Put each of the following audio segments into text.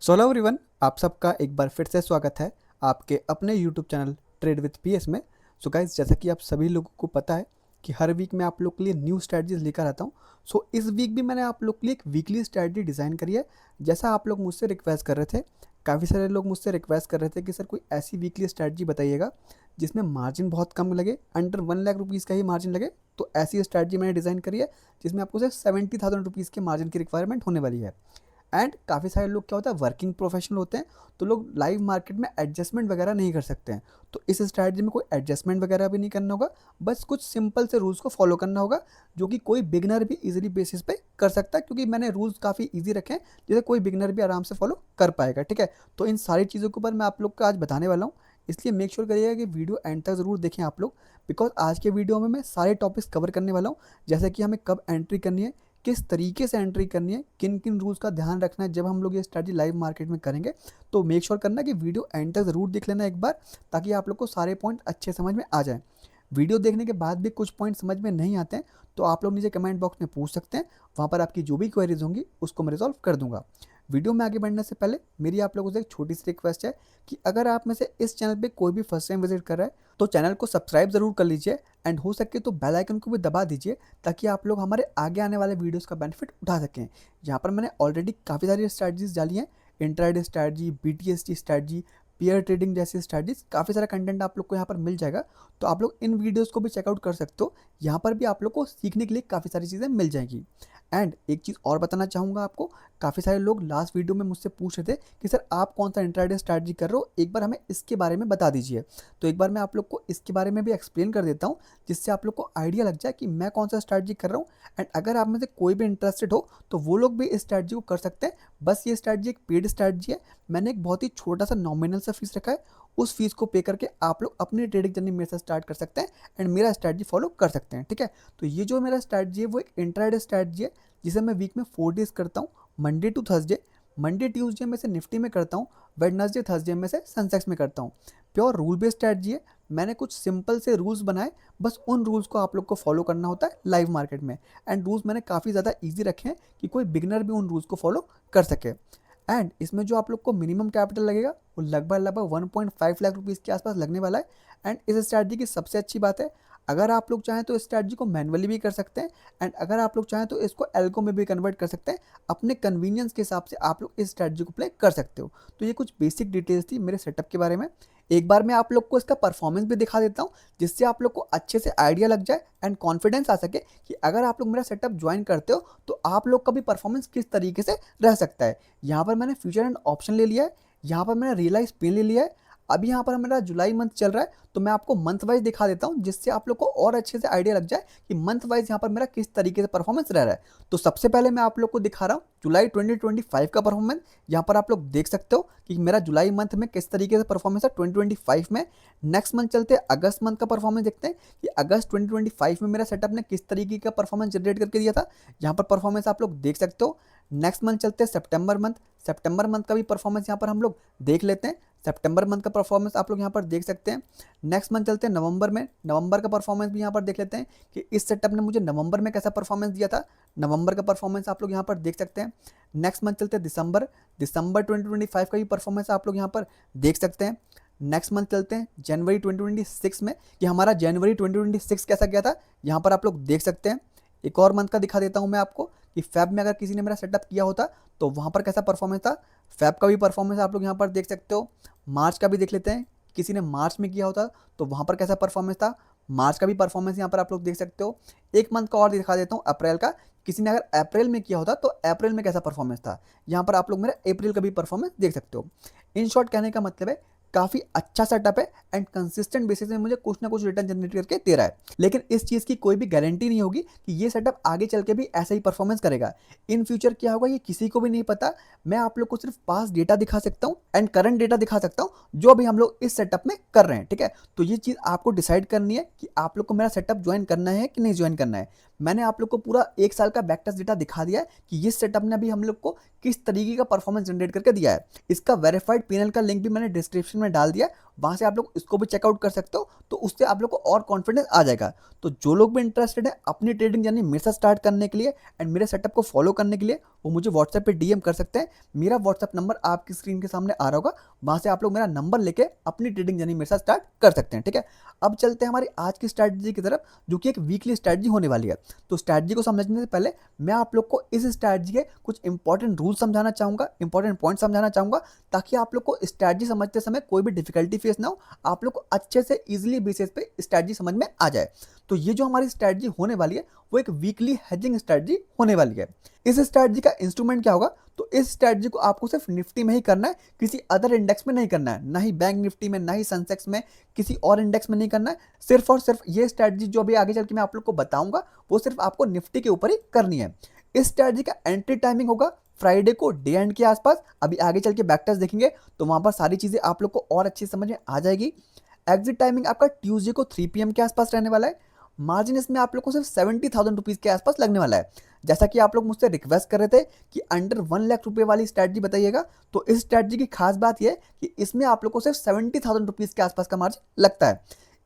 So hello everyone, आप सबका एक बार फिर से स्वागत है आपके अपने YouTube channel trade with PS में। सो गाइस, जैसा कि आप सभी लोगों को पता है कि हर वीक मैं आप लोग के लिए न्यू स्ट्रैटेजीज लेकर आता हूँ। सो इस वीक भी मैंने आप लोग के लिए एक वीकली स्ट्रैटेजी डिज़ाइन करी है, जैसा आप लोग मुझसे रिक्वेस्ट कर रहे थे। काफ़ी सारे लोग मुझसे रिक्वेस्ट कर रहे थे कि सर कोई ऐसी वीकली स्ट्रैटेजी बताइएगा जिसमें मार्जिन बहुत कम लगे, अंडर 1 लाख रुपीज़ का ही मार्जिन लगे। तो ऐसी स्ट्रैटेजी मैंने डिज़ाइन करी है जिसमें आपको सिर्फ 70,000 रुपीज़ के मार्जिन की रिक्वायरमेंट होने वाली है। एंड काफ़ी सारे लोग क्या होता है, वर्किंग प्रोफेशनल होते हैं, तो लोग लाइव मार्केट में एडजस्टमेंट वगैरह नहीं कर सकते हैं। तो इस स्ट्रैटेजी में कोई एडजस्टमेंट वगैरह भी नहीं करना होगा, बस कुछ सिंपल से रूल्स को फॉलो करना होगा जो कि कोई बिगनर भी इजीली बेसिस पे कर सकता है, क्योंकि मैंने रूल्स काफ़ी इजी रखे हैं जिसे कोई बिगनर भी आराम से फॉलो कर पाएगा। ठीक है, तो इन सारी चीज़ों के ऊपर मैं आप लोग को आज बताने वाला हूँ, इसलिए मेक श्योर करिएगा कि वीडियो एंड तक ज़रूर देखें आप लोग, बिकॉज आज के वीडियो में मैं सारे टॉपिक्स कवर करने वाला हूँ। जैसे कि हमें कब एंट्री करनी है, किस तरीके से एंट्री करनी है, किन किन रूल्स का ध्यान रखना है जब हम लोग ये स्ट्रैटेजी लाइव मार्केट में करेंगे। तो मेक श्योर करना कि वीडियो एंड तक ज़रूर देख लेना एक बार, ताकि आप लोग को सारे पॉइंट अच्छे समझ में आ जाएं। वीडियो देखने के बाद भी कुछ पॉइंट समझ में नहीं आते हैं तो आप लोग नीचे कमेंट बॉक्स में पूछ सकते हैं, वहाँ पर आपकी जो भी क्वेरीज होंगी उसको मैं रिजॉल्व कर दूंगा। वीडियो में आगे बढ़ने से पहले मेरी आप लोगों से एक छोटी सी रिक्वेस्ट है कि अगर आप में से इस चैनल पे कोई भी फर्स्ट टाइम विजिट कर रहा है तो चैनल को सब्सक्राइब ज़रूर कर लीजिए, एंड हो सके तो बेल आइकन को भी दबा दीजिए ताकि आप लोग हमारे आगे आने वाले वीडियोस का बेनिफिट उठा सकें। यहाँ पर मैंने ऑलरेडी काफ़ी सारी स्ट्रैटेजीज डाली हैं, intraday strategy, BTST strategy, pair trading जैसी स्ट्रैटेजीज, काफ़ी सारा कंटेंट आप लोग को यहाँ पर मिल जाएगा। तो आप लोग इन वीडियोस को भी चेकआउट कर सकते हो, यहाँ पर भी आप लोग को सीखने के लिए काफ़ी सारी चीज़ें मिल जाएंगी। एंड एक चीज़ और बताना चाहूँगा आपको, काफ़ी सारे लोग लास्ट वीडियो में मुझसे पूछ रहे थे कि सर आप कौन सा इंट्राडे स्ट्रैटेजी कर रहे हो, एक बार हमें इसके बारे में बता दीजिए। तो एक बार मैं आप लोग को इसके बारे में भी एक्सप्लेन कर देता हूँ, जिससे आप लोग को आइडिया लग जाए कि मैं कौन सा स्ट्रैटेजी कर रहा हूँ। एंड अगर आप में से कोई भी इंटरेस्टेड हो तो वो लोग भी इस स्ट्रैटेजी को कर सकते हैं। बस ये स्ट्रैटेजी एक पेड स्ट्रैटेजी है, मैंने एक बहुत ही छोटा सा नॉमिनल सा फीस रखा है, उस फीस को पे करके आप लोग अपनी ट्रेडिंग जर्नी मेरे साथ स्टार्ट कर सकते हैं एंड मेरा स्ट्रैटेजी फॉलो कर सकते हैं। ठीक है, तो ये जो मेरा स्ट्रैटेजी है वो एक इंट्राडे स्ट्रैटेजी है जिसे मैं वीक में 4 डेज करता हूँ, Monday to Thursday. Monday Tuesday में से निफ्टी में करता हूँ, वेडनेसडे थर्सडे में से सेंसेक्स में करता हूँ। प्योर रूल बेस्ड स्ट्रैटेजी है, मैंने कुछ सिंपल से रूल्स बनाए, बस उन रूल्स को आप लोग को फॉलो करना होता है लाइव मार्केट में। एंड रूल्स मैंने काफ़ी ज़्यादा ईजी रखे हैं कि कोई बिगनर भी उन रूल्स को फॉलो कर सके। एंड इसमें जो आप लोग को मिनिमम कैपिटल लगेगा वो लगभग लगभग 1.5 लाख रुपीज़ के आसपास लगने वाला है। एंड इस स्ट्रैटेजी की सबसे अच्छी बात है, अगर आप लोग चाहें तो इस स्ट्रैटेजी को मैनुअली भी कर सकते हैं, एंड अगर आप लोग चाहें तो इसको एल्को में भी कन्वर्ट कर सकते हैं। अपने कन्वीनियंस के हिसाब से आप लोग इस स्ट्रैटेजी को प्ले कर सकते हो। तो ये कुछ बेसिक डिटेल्स थी मेरे सेटअप के बारे में। एक बार मैं आप लोग को इसका परफॉर्मेंस भी दिखा देता हूँ, जिससे आप लोग को अच्छे से आइडिया लग जाए एंड कॉन्फिडेंस आ सके कि अगर आप लोग मेरा सेटअप ज्वाइन करते हो तो आप लोग का भी परफॉर्मेंस किस तरीके से रह सकता है। यहाँ पर मैंने फ्यूचर एंड ऑप्शन ले लिया है, यहाँ पर मैंने रियलाइज पेन ले लिया है। अभी यहाँ पर मेरा जुलाई मंथ चल रहा है, तो मैं आपको मंथ वाइज दिखा देता हूँ, जिससे आप लोग को और अच्छे से आइडिया लग जाए कि मंथ वाइज यहाँ पर मेरा किस तरीके से परफॉर्मेंस रह रहा है। तो सबसे पहले मैं आप लोग को दिखा रहा हूँ जुलाई 2025 का परफॉर्मेंस। यहाँ पर आप लोग देख सकते हो कि मेरा जुलाई मंथ में किस तरीके से परफॉर्मेंस है 2025 में। नेक्स्ट मंथ चलते हैं, अगस्त मंथ का परफॉर्मेंस देखते हैं कि अगस्त 2025 में मेरा सेटअप ने किस तरीके का परफॉर्मेंस जनरेट करके दिया था। यहाँ पर परफॉर्मेंस आप लोग देख सकते हो। नेक्स्ट मंथ चलते हैं सितंबर मंथ, सितंबर मंथ का भी परफॉर्मेंस यहाँ पर हम लोग देख लेते हैं। सितंबर मंथ का परफॉर्मेंस आप लोग यहाँ पर देख सकते हैं। नेक्स्ट मंथ चलते हैं नवंबर में, नवंबर का परफॉर्मेंस भी यहाँ पर देख लेते हैं कि इस सेटअप ने मुझे नवंबर में कैसा परफॉर्मेंस दिया था। नवंबर का परफॉर्मेंस आप लोग यहाँ पर देख सकते हैं। नेक्स्ट मंथ चलते हैं दिसंबर, दिसंबर 2025 का भी परफॉर्मेंस आप लोग यहाँ पर देख सकते हैं। नेक्स्ट मंथ चलते हैं जनवरी 2026 में कि हमारा जनवरी 2026 कैसा गया था, यहाँ पर आप लोग देख सकते हैं। एक और मंथ का दिखा देता हूँ मैं आपको कि फेब में अगर किसी ने मेरा सेटअप किया होता तो वहाँ पर कैसा परफॉर्मेंस था। फेब का भी परफॉर्मेंस आप लोग यहाँ पर देख सकते हो। मार्च का भी देख लेते हैं, किसी ने मार्च में किया होता तो वहाँ पर कैसा परफॉर्मेंस था। मार्च का भी परफॉर्मेंस यहाँ पर आप लोग देख सकते हो। एक मंथ का और दिखा देता हूँ अप्रैल का, किसी ने अगर अप्रैल में किया होता तो अप्रैल में कैसा परफॉर्मेंस था। यहाँ पर आप लोग मेरा अप्रैल का भी परफॉर्मेंस देख सकते हो। इन शॉर्ट कहने का मतलब है काफ़ी अच्छा सेटअप है एंड कंसिस्टेंट बेसिस में मुझे कुछ ना कुछ रिटर्न जनरेट करके दे रहा है। लेकिन इस चीज़ की कोई भी गारंटी नहीं होगी कि ये सेटअप आगे चल के भी ऐसा ही परफॉर्मेंस करेगा। इन फ्यूचर क्या होगा ये किसी को भी नहीं पता। मैं आप लोग को सिर्फ पास डेटा दिखा सकता हूँ एंड करंट डेटा दिखा सकता हूँ जो अभी हम लोग इस सेटअप में कर रहे हैं। ठीक है, तो ये चीज़ आपको डिसाइड करनी है कि आप लोग को मेरा सेटअप ज्वाइन करना है कि नहीं ज्वाइन करना है। मैंने आप लोग को पूरा 1 साल का बैक टेस्ट डेटा दिखा दिया है कि इस सेटअप ने अभी हम लोग को किस तरीके का परफॉर्मेंस जनरेट करके दिया है। इसका वेरीफाइड पैनल का लिंक भी मैंने डिस्क्रिप्शन में डाल दिया है, वहाँ से आप लोग इसको भी चेकआउट कर सकते हो, तो उससे आप लोग को और कॉन्फिडेंस आ जाएगा। तो जो लोग भी इंटरेस्टेड है अपनी ट्रेडिंग जर्नी मेरे साथ स्टार्ट करने के लिए एंड मेरे सेटअप को फॉलो करने के लिए, वो मुझे व्हाट्सएप पे डीएम कर सकते हैं। मेरा व्हाट्सएप नंबर आपकी स्क्रीन के सामने आ रहा होगा, वहाँ से आप लोग मेरा नंबर लेके अपनी ट्रेडिंग जर्नी मेरे साथ स्टार्ट कर सकते हैं। ठीक है, अब चलते हैं हमारी आज की स्ट्रैटेजी की तरफ, जो कि एक वीकली स्ट्रैटेजी होने वाली है। तो स्ट्रैटेजी को समझने से पहले मैं आप लोग को इस स्ट्रैटेजी के कुछ इंपॉर्टेंट रूल समझाना चाहूँगा, इंपॉर्टेंट पॉइंट समझाना चाहूँगा, ताकि आप लोग को स्ट्रैटेजी समझते समय कोई भी डिफिकल्टी फेस ना हो, आप लोग को अच्छे से ईजिली बेसिस पे स्ट्रैटेजी समझ में आ जाए। तो ये जो हमारी स्ट्रैटेजी होने वाली है वो एक वीकली हेजिंग स्ट्रैटेजी होने वाली है। इस स्ट्रैटेजी का इंस्ट्रूमेंट क्या होगा, तो इस स्ट्रैटेजी को आपको सिर्फ निफ्टी में ही करना है, किसी अदर इंडेक्स में नहीं करना है, ना ही बैंक निफ्टी में, ना ही सेंसेक्स में, किसी और इंडेक्स में नहीं करना है। सिर्फ और सिर्फ ये स्ट्रैटेजी जो अभी आगे चल के मैं आप लोग को बताऊंगा वो सिर्फ आपको निफ्टी के ऊपर ही करनी है। इस स्ट्रैटेजी का एंट्री टाइमिंग होगा फ्राइडे को डे एंड के आसपास। अभी आगे चल के बैक टेस्ट देखेंगे तो वहां पर सारी चीजें आप लोग को और अच्छी समझ में आ जाएगी। एग्जिट टाइमिंग आपका ट्यूसडे को 3 PM के आसपास रहने वाला है। मार्जिन इसमें आप लोग को सिर्फ 70,000 रुपीज़ के आसपास लगने वाला है। जैसा कि आप लोग मुझसे रिक्वेस्ट कर रहे थे कि अंडर 1 लाख रुपये वाली स्ट्रैटेजी बताइएगा, तो इस स्ट्रैटेजी की खास बात यह है कि इसमें आप लोग को सिर्फ 70,000 रुपीज़ के आसपास का मार्जिन लगता है।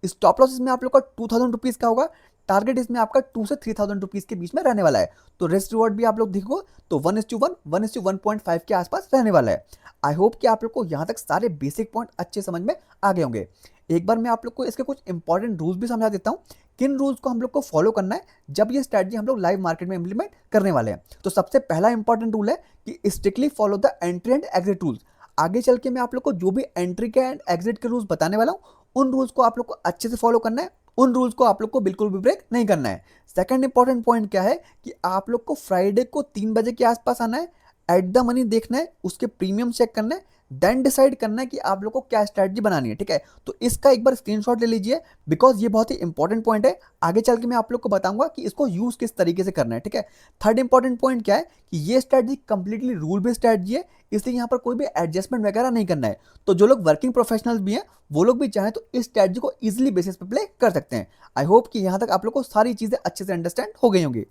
स्टॉप लॉस इसमें आप लोग का 2,000 रुपीज़ का होगा। टारगेट इसमें आपका 2 से 3,000 रुपीज़ के बीच में रहने वाला है। तो रिस्क रिवॉर्ड भी आप लोग देखो तो 1:1, 1:1.5 के आसपास रहने वाला है। आई होप कि आप लोग को यहाँ तक सारे बेसिक पॉइंट अच्छे समझ में आ गए होंगे। एक बार मैं आप लोग को इसके कुछ इंपॉर्टेंट रूल्स भी समझा देता हूँ, किन रूल्स को हम लोग को फॉलो करना है जब ये स्ट्रैटेजी हम लोग लाइव मार्केट में इंप्लीमेंट करने वाले हैं। तो सबसे पहला इंपॉर्टेंट रूल है कि strictly follow the entry and exit rules. आगे चल के मैं आप लोग को जो भी एंट्री के एंड एग्जिट के रूल्स बताने वाला हूँ, उन रूल्स को आप लोग को अच्छे से फॉलो करना है, उन रूल्स को आप लोग को बिल्कुल भी ब्रेक नहीं करना है। सेकंड इंपॉर्टेंट पॉइंट क्या है कि आप लोग को फ्राइडे को 3 बजे के आसपास आना है, एट द मनी देखना है, उसके प्रीमियम चेक करना है, देन डिसाइड करना है कि आप लोग को क्या स्ट्रैटेजी बनानी है। ठीक है, तो इसका एक बार स्क्रीनशॉट ले लीजिए, बिकॉज ये बहुत ही इंपॉर्टेंट पॉइंट है। आगे चल के मैं आप लोग को बताऊंगा कि इसको यूज किस तरीके से करना है। ठीक है, थर्ड इंपॉर्टेंट पॉइंट क्या है कि ये strategy completely rule based strategy है, इसलिए यहाँ पर कोई भी एडजस्टमेंट वगैरह नहीं करना है। तो जो लोग वर्किंग प्रोफेशनल्स भी हैं वो लोग भी चाहें तो इस स्ट्रैटेजी को इजिली बेसिस पे प्ले कर सकते हैं। आई होप कि यहाँ तक आप लोग को सारी चीजें अच्छे से अंडरस्टैंड हो गई होंगी।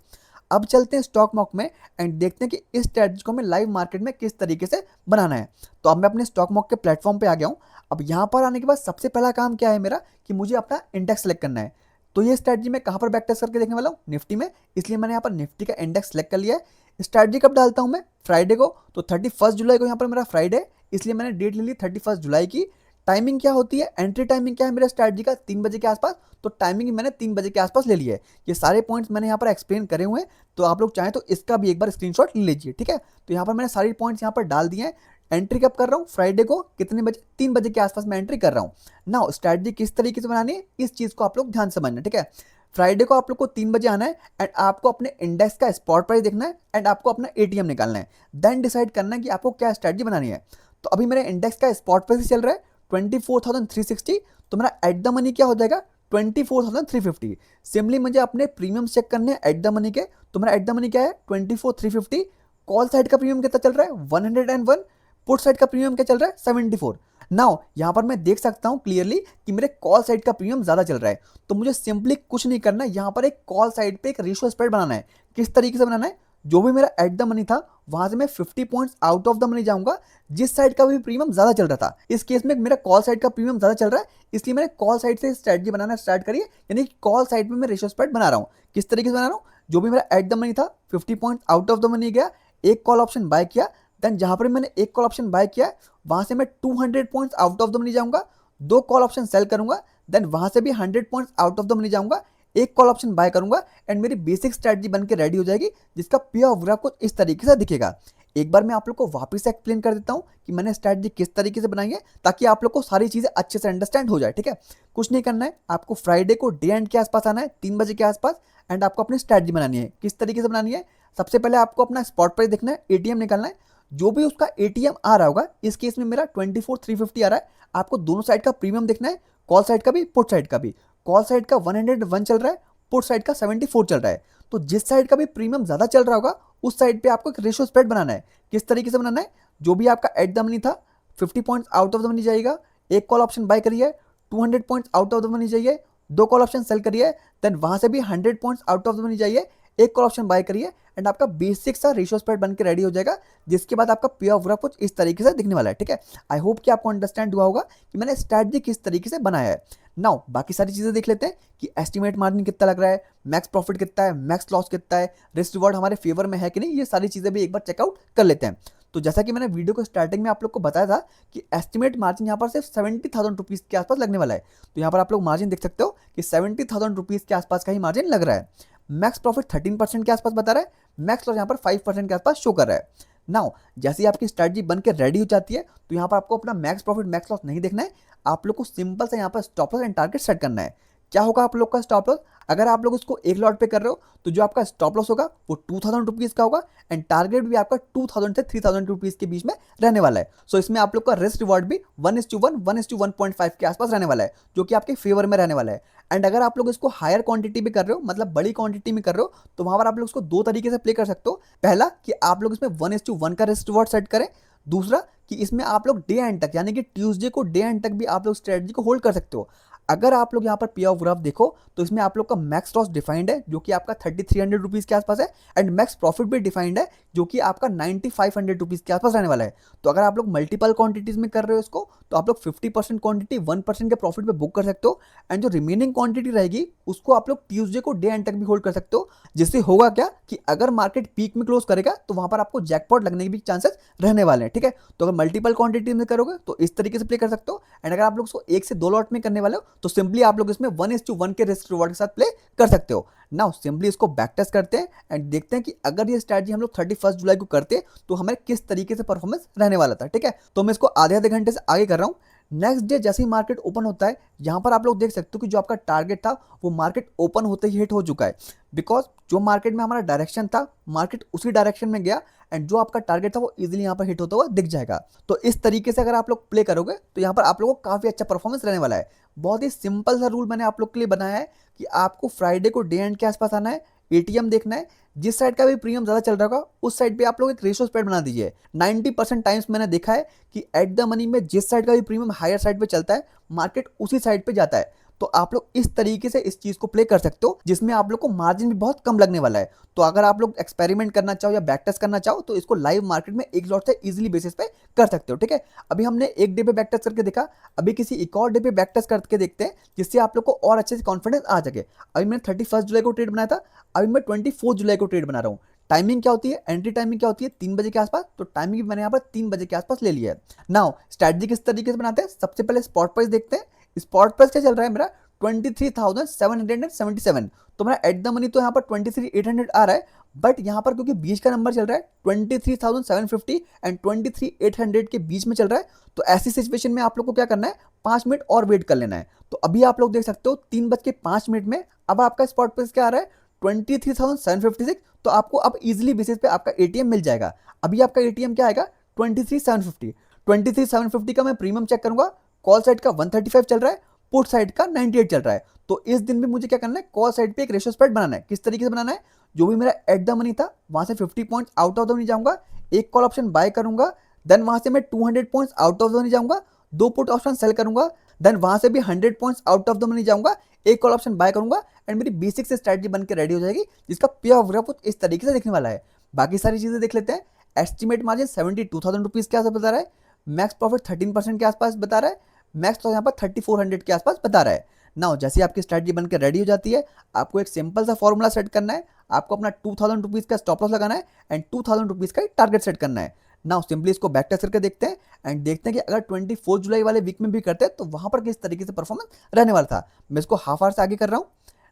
अब चलते हैं स्टॉक मॉक में एंड देखते हैं कि इस स्ट्रैटेजी को हमें लाइव मार्केट में किस तरीके से बनाना है। तो अब मैं अपने स्टॉक मॉक के प्लेटफॉर्म पे आ गया हूँ। अब यहाँ पर आने के बाद सबसे पहला काम क्या है मेरा कि मुझे अपना इंडेक्स सेलेक्ट करना है। तो ये स्ट्रैटेजी मैं कहाँ पर बैक टेस्ट करके देखने वाला हूँ, निफ्टी में, इसलिए मैंने यहाँ पर निफ्टी का इंडेक्स सेलेक्ट कर लिया है। स्ट्रैटेजी कब डालता हूँ मैं, फ्राइडे को, तो 31 जुलाई को यहाँ पर मेरा फ्राइडे, इसलिए मैंने डेट ले ली 31 जुलाई की। टाइमिंग क्या होती है, एंट्री टाइमिंग क्या है मेरा स्ट्रैटेजी का, 3 बजे के आसपास, तो टाइमिंग मैंने 3 बजे के आसपास ले लिया है। ये सारे पॉइंट्स मैंने यहाँ पर एक्सप्लेन करे हुए हैं, तो आप लोग चाहें तो इसका भी एक बार स्क्रीनशॉट ले लीजिए। ठीक है, तो यहाँ पर मैंने सारी पॉइंट्स यहाँ पर डाल दिए हैं। एंट्री कब कर रहा हूँ, फ्राइडे को, कितने बजे, 3 बजे के आसपास मैं एंट्री कर रहा हूँ ना। स्ट्रैटेजी किस तरीके से बनानी है इस चीज़ को आप लोग ध्यान से समझना। ठीक है, फ्राइडे को आप लोग को 3 बजे आना है एंड आपको अपने इंडेक्स का स्पॉट प्राइस देखना है एंड आपको अपना एटीएम निकालना है, देन डिसाइड करना है कि आपको क्या स्ट्रैटेजी बनानी है। तो अभी मेरे इंडेक्स का स्पॉट प्राइस चल रहा है 24,360, तो मेरा एट द मनी क्या हो जाएगा 24,350। सिंपली मुझे अपने प्रीमियम चेक करने हैं एट द मनी के, तो मेरा एट द मनी क्या है 24,350। कॉल साइड का प्रीमियम कितना चल रहा है 101, पुट साइड का प्रीमियम क्या चल रहा है 74। नाउ यहाँ पर मैं देख सकता हूँ क्लियरली कि मेरे कॉल साइड का प्रीमियम ज़्यादा चल रहा है, तो मुझे सिंपली कुछ नहीं करना है, यहाँ पर एक कॉल साइड पे एक रेशियो स्प्रेड बनाना है। किस तरीके से बनाना है, जो भी मेरा एट द मनी था वहां से मैं 50 points out of the money जाऊंगा, जिस साइड का भी प्रीमियम ज्यादा चल रहा था। इस केस में मेरा कॉल साइड का प्रीमियम ज्यादा चल रहा है, इसलिए मैंने कॉल साइड से स्ट्रैटेजी बनाना स्टार्ट करी है, यानी कॉल साइड में मैं रेशियो स्प्रेड बना रहा हूँ। किस तरीके से बना रहा हूँ, जो भी मेरा एट द मनी था 50 point out of the money गया, एक कॉल ऑप्शन बाय किया, देन जहां पर मैंने एक कॉल ऑप्शन बाय किया वहां से मैं 200 points out of the money जाऊंगा, दो कॉल ऑप्शन सेल करूंगा, देन वहां से भी 100 points out of the money जाऊंगा, एक कॉल ऑप्शन बाय करूंगा एंड मेरी बेसिक स्ट्रैटेजी बन के रेडी हो जाएगी, जिसका पे ऑफ ग्राफ कुछ इस तरीके से दिखेगा। एक बार मैं आप लोग को वापस से एक्सप्लेन कर देता हूँ कि मैंने स्ट्रैटेजी किस तरीके से बनाई है, ताकि आप लोग को सारी चीजें अच्छे से अंडरस्टैंड हो जाए। ठीक है, कुछ नहीं करना है, आपको फ्राइडे को डे एंड के आसपास आना है 3 बजे के आसपास एंड आपको अपनी स्ट्रैटेजी बनानी है। किस तरीके से बनानी है, सबसे पहले आपको अपना स्पॉट प्राइस देखना है, एटीएम निकालना है, जो भी उसका एटीएम आ रहा होगा, इस केस में मेरा 24,350 आ रहा है, आपको दोनों साइड का प्रीमियम देखना है, कॉल साइड का भी पुट साइड का भी। कॉल साइड का 101 चल रहा है, पुट साइड का 74 चल रहा है, तो जिस साइड का भी प्रीमियम ज्यादा चल रहा होगा उस साइड पे आपको एक रेशियो स्प्रेड बनाना है। किस तरीके से बनाना है, जो भी आपका एट द मनी था 50 points out of the money जाएगा, एक कॉल ऑप्शन बाय करिए, 200 points out of the money जाइए, दो कॉल ऑप्शन सेल करिए, देन वहां से भी 100 points out of the money जाइए, एक कॉल ऑप्शन बाय करिए एंड आपका बेसिक सा रेशियो स्प्रेड बन के रेडी हो जाएगा, जिसके बाद आपका पे ऑफ कुछ इस तरीके से दिखने वाला है। ठीक है, आई होप कि आपको अंडरस्टैंड हुआ होगा कि मैंने स्ट्रैटेजी किस तरीके से बनाया है। नाउ बाकी सारी चीजें देख लेते हैं कि एस्टिमेट मार्जिन कितना लग रहा है, मैक्स प्रॉफिट कितना है, मैक्स लॉस कितना है, रिस्क रिवॉर्ड हमारे फेवर में है कि नहीं, ये सारी चीजें भी एक बार चेकआउट कर लेते हैं। तो जैसा कि मैंने वीडियो को स्टार्टिंग में आप लोग को बताया था कि एस्टिमेट मार्जिन यहाँ पर सिर्फ 70,000 रुपीज़ के आसपास लगने वाला है। तो यहाँ पर आप लोग मार्जिन देख सकते हो कि 70,000 रुपीज़ के आसपास का ही मार्जिन लग रहा है। मैक्स प्रॉफिट 13% के आसपास बता रहा है, मैक्स लॉस यहाँ पर 5% के आसपास शो कर रहा है। नाउ जैसे ही आपकी स्ट्रैटेजी बन के रेडी हो जाती है तो यहाँ पर आपको अपना मैक्स प्रॉफिट मैक्स लॉस नहीं देखना है, आप लोग को सिंपल से यहाँ पर stop loss and target set करना है। क्या होगा आप लोग का स्टॉप लॉस, अगर आप लोग उसको एक लॉट पे कर रहे हो तो जो आपका स्टॉप लॉस होगा वो 2,000 रुपीज़ का होगा एंड टारगेट भी आपका 2,000 से 3,000 रुपीज़ के बीच में रहने वाला है। सो इसमें आप लोग का रिस्क रिवॉर्ड भी 1:1, 1:1.5 के आसपास रहने वाला है, जो कि आपके फेवर में रहने वाला है। एंड अगर आप लोग इसको हायर क्वांटिटी में कर रहे हो, मतलब बड़ी क्वांटिटी में कर रहे हो, तो वहां पर आप लोग इसको दो तरीके से प्ले कर सकते हो। पहला कि आप लोग इसमें 1:1 का रिस्क रिवॉर्ड सेट करें, दूसरा कि इसमें आप लोग डे एंड तक यानी कि ट्यूसडे को डे एंड तक भी आप लोग स्ट्रेटजी को होल्ड कर सकते हो। अगर आप लोग यहाँ पर पे ऑफ ग्राफ देखो तो इसमें आप लोग का मैक्स लॉस डिफाइंड है जो कि आपका 3,300 रुपीज़ के आसपास है एंड मैक्स प्रॉफिट भी डिफाइंड है जो कि आपका 9,500 रुपीज़ के आसपास रहने वाला है। तो अगर आप लोग मल्टीपल क्वांटिटीज में कर रहे हो इसको तो आप लोग 50% क्वांटिटी 1% के प्रॉफिट पे बुक कर सकते हो एंड जो रिमेनिंग क्वांटिटी रहेगी उसको आप लोग ट्यूसडे को डे एंड तक भी होल्ड कर सकते हो। जिससे होगा क्या कि अगर मार्केट पीक में क्लोज करेगा तो वहां पर आपको जैकपॉट लगने के भी चांसेस रहने वाले हैं। ठीक है, तो अगर मल्टीपल क्वांटिटी में करोगे तो इस तरीके से प्ले कर सकते हो एंड अगर आप लोग उसको एक से दो लॉट में करने वाले हो तो सिंपली आप लोग इसमें 1:1 के रिस्क रिवॉर्ड के साथ प्ले कर सकते हो। नाउ सिंपली इसको बैक टेस्ट करते हैं एंड देखते हैं कि अगर ये स्ट्रैटेजी हम लोग 31 जुलाई को करते तो हमें किस तरीके से परफॉर्मेंस रहने वाला था। ठीक है, तो मैं इसको आधे घंटे से आगे कर रहा हूं। नेक्स्ट डे जैसे ही मार्केट ओपन होता है यहां पर आप लोग देख सकते हो कि जो आपका टारगेट था वो मार्केट ओपन होते ही हिट हो चुका है, बिकॉज जो मार्केट में हमारा डायरेक्शन था मार्केट उसी डायरेक्शन में गया एंड जो आपका टारगेट था वो इजीली यहाँ पर हिट होता हुआ दिख जाएगा। तो इस तरीके से अगर आप लोग प्ले करोगे तो यहाँ पर आप लोगों को काफी अच्छा परफॉर्मेंस रहने वाला है। बहुत ही सिंपल सा रूल मैंने आप लोग के लिए बनाया है कि आपको फ्राइडे को डे एंड के आसपास आना है, एटीएम देखना है, जिस साइड का भी प्रीमियम ज्यादा चल रहा होगा उस साइड पे आप लोग एक रेशियो स्प्रेड बना दीजिए। 90% टाइम्स मैंने देखा है कि एट द मनी में जिस साइड का भी प्रीमियम हायर साइड पे चलता है मार्केट उसी साइड पे जाता है। तो आप लोग इस तरीके से इस चीज को प्ले कर सकते हो जिसमें आप लोग को मार्जिन भी बहुत कम लगने वाला है। तो अगर आप लोग एक्सपेरिमेंट करना चाहो या बैक टेस्ट करना चाहो तो इसको लाइव मार्केट में एक लॉट से इजीली बेसिस पे कर सकते हो। ठीक है, अभी हमने एक डे पे बैक टेस्ट करके देखा, अभी किसी एक और डे पे बैक टेस्ट करके देखते हैं जिससे आप लोग को और अच्छे से कॉन्फिडेंस आ सके। अभी मैंने 31 जुलाई को ट्रेड बनाया था, अभी मैं 24 जुलाई को ट्रेड बना रहा हूँ। टाइमिंग क्या होती है, एंट्री टाइमिंग क्या होती है 3 बजे के आसपास, तो टाइमिंग भी मैंने यहाँ पर 3 बजे के आसपास ले लिया है। नाउ स्ट्रैटेजी किस तरीके से बनाते हैं, सबसे पहले स्पॉट प्राइस देखते हैं। स्पॉट प्राइस क्या चल रहा है मेरा 23,777, तो मेरा एट द मनी तो यहाँ पर 23,800 आ रहा है, बट यहाँ पर क्योंकि बीच का नंबर चल रहा है 23,750 एंड 23,800 के बीच में चल रहा है, तो ऐसी सिचुएशन में आप लोग को क्या करना है 5 मिनट और वेट कर लेना है। तो अभी आप लोग देख सकते हो 3:05 में अब आपका स्पॉट प्राइस क्या आ रहा है 23,756, तो आपको अब इजीली बेसिस पे आपका एटीएम मिल जाएगा। अभी आपका एटीएम क्या आएगा 23,750, 23,750 का मैं प्रीमियम चेक करूंगा, कॉल साइड का 135 चल रहा है, पुट साइड का 98 चल रहा है। तो इस दिन भी मुझे क्या करना है कॉल साइड पे एक रेशियो स्प्रेड बनाना है। किस तरीके से बनाना है, जो भी मेरा एट द मनी था वहां से 50 points out of the money जाऊंगा, एक कॉल ऑप्शन बाय करूंगा, देन वहां से मैं 200 points out of the money जाऊंगा, दो पुट ऑप्शन सेल करूंगा, देन वहां से भी 100 points out of the money जाऊंगा, एक कॉल ऑप्शन बाय करूंगा एंड मेरी बेसिक से स्ट्रैटेजी बन के रेडी हो जाएगी जिसका पे ऑफ ग्राफ कुछ इस तरीके से दिखने वाला है। बाकी सारी चीजें देख लेते हैं। एस्टिमेट मार्जिन 72,000 रुपीज के आसपास बता रहा है, मैक्स प्रॉफिट 13% के आसपास बता रहा है, मैक्स तो यहाँ पर 3,400 के आसपास बता रहा है। नाउ जैसे आपकी स्ट्रैटेजी बनकर रेडी हो जाती है आपको एक सिंपल सा फॉर्मूला सेट करना है, आपको अपना 2,000 रुपीज का स्टॉप लॉस लगाना है एंड 2,000 रुपीज का टारगेट सेट करना है। नाउ सिंपली इसको बैक टेस्ट करके देखते हैं एंड देखते हैं कि अगर 24 जुलाई वाले वीक में भी करते हैं तो वहां पर किस तरीके से परफॉर्मेंस रहने वाला था। मैं इसको हाफ आवर से आगे कर रहा हूँ।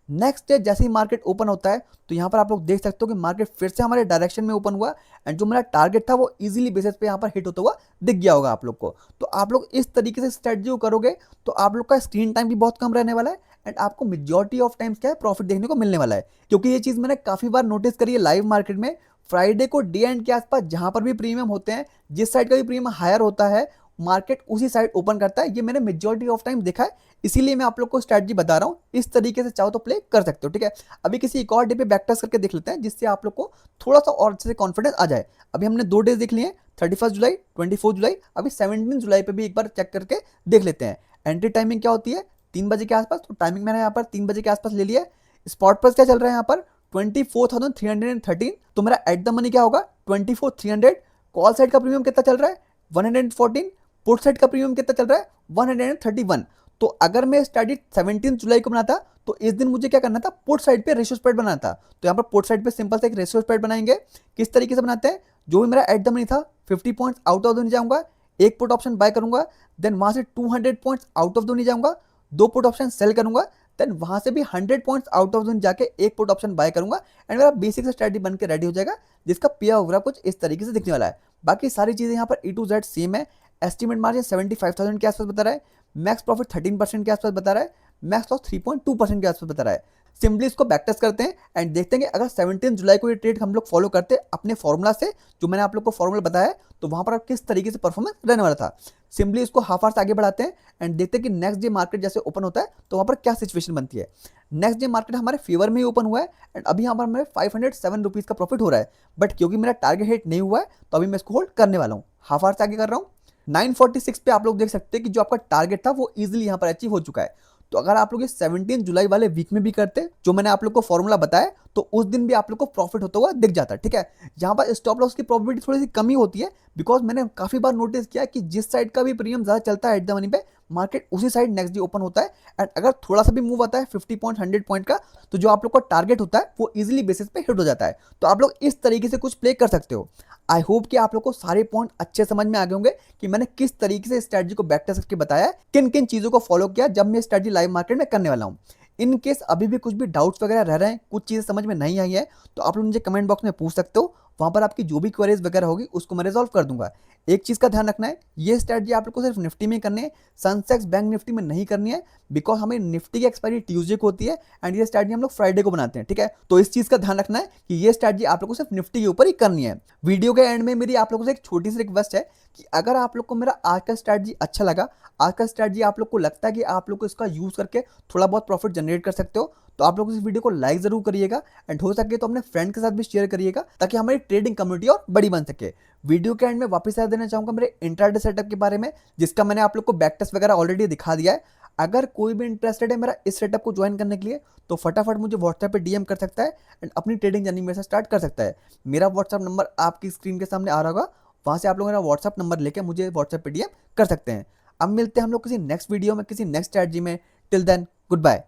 नेक्स्ट डे जैसे ही मार्केट ओपन होता है तो यहाँ पर आप लोग देख सकते हो कि मार्केट फिर से हमारे डायरेक्शन में ओपन हुआ एंड जो मेरा टारगेट था वो इजीली बेसिस पे यहाँ पर हिट होता हुआ दिख गया होगा आप लोग को। तो आप लोग इस तरीके से स्ट्रेटजी को करोगे तो आप लोग का स्क्रीन टाइम भी बहुत कम रहने वाला है एंड आपको मेजॉरिटी ऑफ टाइम्स क्या है प्रॉफिट देखने को मिलने वाला है। क्योंकि ये चीज मैंने काफी बार नोटिस करी है लाइव मार्केट में, फ्राइडे को डे एंड के आसपास जहां पर भी प्रीमियम होते हैं, जिस साइड का भी प्रीमियम हायर होता है मार्केट उसी साइड ओपन करता है। ये मैंने मेजॉरिटी ऑफ टाइम देखा है, इसीलिए मैं आप लोग को स्ट्रैटेजी बता रहा हूँ। इस तरीके से चाहो तो प्ले कर सकते हो। ठीक है, अभी किसी एक और डे पे बैक टेस्ट करके देख लेते हैं जिससे आप लोग को थोड़ा सा और अच्छे से कॉन्फिडेंस आ जाए। अभी हमने 2 डेज देख लिए, 31 जुलाई, 24 जुलाई, अभी 17 जुलाई पे भी एक बार चेक करके देख लेते हैं। एंट्री टाइमिंग क्या होती है 3 बजे के आसपास, तो टाइमिंग मैंने यहाँ पर 3 बजे के आसपास ले लिया है। स्पॉट प्राइस क्या चल रहा है यहाँ पर 24,313, तो मेरा एट द मनी क्या होगा 24,300। कॉल साइड का प्रीमियम कितना चल रहा है 114, पुट साइड का प्रीमियम कितना चल रहा है 131। तो अगर मैं स्टार्ट 17 जुलाई को बनाता तो इस दिन मुझे क्या करना था, पुट साइड पे रेशियो स्प्रेड बनाना था। तो यहाँ पर पुट साइड पे सिंपल से एक रेशियो स्प्रेड बनाएंगे। किस तरीके से बनाते हैं, जो भी मेरा एट द मनी था 50 पॉइंट्स आउट ऑफ द जाऊंगा, एक पुट ऑप्शन बाय करूंगा, देन वहां से 200 पॉइंट्स आउट ऑफ द जाऊंगा, दो पुट ऑप्शन सेल करूंगा, देन वहां से भी 100 पॉइंट्स आउट ऑफ जोन जाके एक पुट ऑप्शन बाय करूंगा एंड मेरा बेसिक स्ट्रेटजी बन के रेडी हो जाएगा, जिसका पे ओवर कुछ इस तरीके से दिखने वाला है। बाकी सारी चीजें यहाँ पर A to Z सेम है। एस्टिमेट मार्जिन 75,000 के आसपास बता रहा है, मैक्स प्रॉफिट 13% के आसपास बता रहा है, मैक्स लॉस 3.2% के आसपास बता रहा है। सिंपली इसको बैक टेस्ट करते हैं एंड देखते हैं कि अगर 17 जुलाई को ये ट्रेड हम लोग फॉलो करते अपने फॉर्मूला से, जो मैंने आप लोग को फॉर्मूला बताया है, तो वहां पर किस तरीके से परफॉर्मेंस रहने वाला था। सिंपली इसको हाफ आवर्स आगे बढ़ाते हैं एंड देखते हैं कि नेक्स्ट डे मार्केट जैसे ओपन होता है तो वहां पर क्या सिचुएशन बनती है। नेक्स्ट डे मार्केट हमारे फेवर में ही ओपन हुआ है एंड अभी यहाँ पर हमें 507 रुपीज का प्रॉफिट हो रहा है, बट क्योंकि मेरा टारगेट हिट नहीं हुआ है तो अभी मैं इसको होल्ड करने वाला हूँ। हाफ आवर्स आगे कर रहा हूँ, 946 पे आप लोग देख सकते हैं कि जो आपका टारगेट था वो इजीली यहाँ पर अचीव हो चुका है। तो अगर आप लोग 17 जुलाई वाले वीक में भी करते जो मैंने आप लोग को फॉर्मूला बताया, तो उस दिन भी आप लोग को प्रॉफिट होता हुआ दिख जाता है। ठीक है, यहाँ पर स्टॉप लॉस की प्रोबेबिलिटी थोड़ी सी कमी होती है, बिकॉज मैंने काफी बार नोटिस किया कि जिस साइड का भी प्रीमियम ज्यादा चलता है एट द मनी पे, मार्केट उसी साइड नेक्स्ट डे ओपन होता है एंड अगर थोड़ा सा भी मूव आता है 50 पॉइंट 100 पॉइंट का, तो जो आप लोग का टारगेट होता है वो इजीली बेसिस पे हिट हो जाता है। तो आप लोग इस तरीके से कुछ प्ले कर सकते हो। आई होप कि आप लोग को सारे पॉइंट अच्छे समझ में आ गए होंगे कि मैंने किस तरीके से स्ट्रेटजी को बैक टेस्ट करके बताया है, किन किन चीजों को फॉलो किया जब मैं स्ट्रेटजी लाइव मार्केट में करने वाला हूँ। इन केस अभी भी कुछ भी डाउट्स वगैरह रह रहे हैं, कुछ चीजें समझ में नहीं आई है, तो आप लोग मुझे कमेंट बॉक्स में पूछ सकते हो। वहां पर आपकी जो भी क्वेरीज वगैरह होगी उसको मैं रिजॉल्व कर दूंगा। एक चीज का ध्यान रखना है, ये स्ट्रेटजी आप लोग को सिर्फ निफ्टी में करनी है, सेंसेक्स बैंक निफ्टी में नहीं करनी है, बिकॉज हमें निफ्टी की एक्सपायरी ट्यूसडे को होती है एंड ये स्ट्रेटजी हम लोग फ्राइडे को बनाते हैं। ठीक है, तो इस चीज का ध्यान रखना है कि ये स्ट्रेटजी आप लोग को सिर्फ निफ्टी के ऊपर ही करनी है। वीडियो के एंड में मेरी आप लोगों से एक छोटी सी रिक्वेस्ट है कि अगर आप लोग को मेरा आज का स्ट्रेटजी अच्छा लगा, आज का स्ट्रेटजी आप लोग को लगता है कि आप लोग को इसका यूज करके थोड़ा बहुत प्रॉफिट जनरेट कर सकते हो, तो आप लोग इस वीडियो को लाइक जरूर करिएगा एंड हो सके तो अपने फ्रेंड के साथ भी शेयर करिएगा, ताकि हमारी ट्रेडिंग कम्युनिटी और बड़ी बन सके। वीडियो के एंड में वापस याद देना चाहूंगा मेरे इंट्राडे सेटअप के बारे में, जिसका मैंने आप लोग को बैक टेस्ट वगैरह ऑलरेडी दिखा दिया है। अगर कोई भी इंटरेस्टेड है मेरा इस सेटअप को ज्वाइन करने के लिए, तो फटाफट मुझे व्हाट्सएप पे डीएम कर सकता है एंड अपनी ट्रेडिंग जर्नी मेरे से स्टार्ट कर सकता है। मेरा व्हाट्सएप नंबर आपकी स्क्रीन के सामने आ रहा होगा, वहां से आप लोग मेरा व्हाट्सएप नंबर लेके मुझे व्हाट्सएप पे डीएम कर सकते हैं। अब मिलते हैं हम लोग किसी नेक्स्ट वीडियो में, किसी नेक्स्ट स्ट्रेटजी में। Till then, good bye.